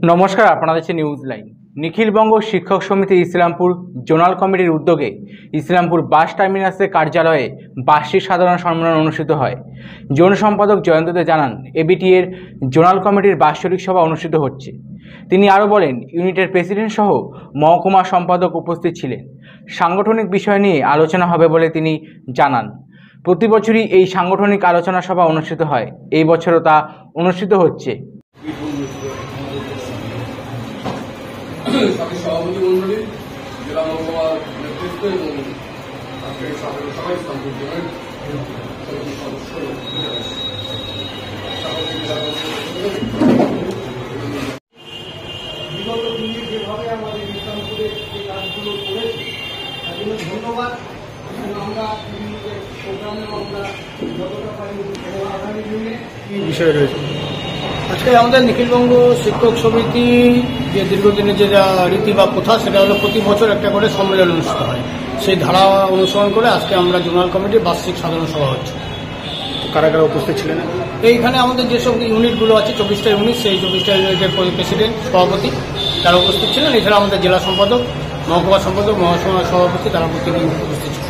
নমস্কার, আপনারা দেখছেন নিউজ লাইন। নিখিলবঙ্গ শিক্ষক সমিতি ইসলামপুর জোনাল কমিটির উদ্যোগে ইসলামপুর বাস টার্মিনাসের কার্যালয়ে বার্ষিক সাধারণ সম্মেলন অনুষ্ঠিত হয়। জোন সম্পাদক জয়ন্ত দে জানান, এবিটি এর জোনাল কমিটির বাৎসরিক সভা অনুষ্ঠিত হচ্ছে। তিনি আরও বলেন, ইউনিটের প্রেসিডেন্ট সহ মহকুমা সম্পাদক উপস্থিত ছিলেন। সাংগঠনিক বিষয় নিয়ে আলোচনা হবে বলে তিনি জানান। প্রতি বছরই এই সাংগঠনিক আলোচনা সভা অনুষ্ঠিত হয়, এই বছরও তা অনুষ্ঠিত হচ্ছে। সভাপতি মন্ডলী, জেলা মহকুমার নেতৃত্ব এবং আজকের সবাই ইসলামপুর জেলার সদস্য বিগত দিনে যেভাবে আমাদের ইসলামপুরে যে কাজগুলো করেছে তার জন্য ধন্যবাদ। আমরা প্রোগ্রামে আমরা যতটা পারি আগামী দিনে বিষয় রয়েছে। আজকে আমাদের নিখিলবঙ্গ শিক্ষক সমিতি যে দীর্ঘদিনের যে রীতি বা প্রথা, সেটা হলো প্রতি বছর একটা করে সম্মেলন অনুষ্ঠিত হয়। সেই ধারা অনুসরণ করে আজকে আমরা জোনাল কমিটির বার্ষিক সাধারণ সভা হচ্ছে। কারা কারা উপস্থিত ছিলেন? এইখানে আমাদের যেসব ইউনিটগুলো আছে 24টা ইউনিট, সেই 24টা ইউনিটের প্রেসিডেন্ট, সভাপতি তারা উপস্থিত ছিলেন। এছাড়া আমাদের জেলা সম্পাদক, মহকুমা সম্পাদক, মহাসভা সভাপতি তারা প্রত্যেকেই উপস্থিত ছিলেন।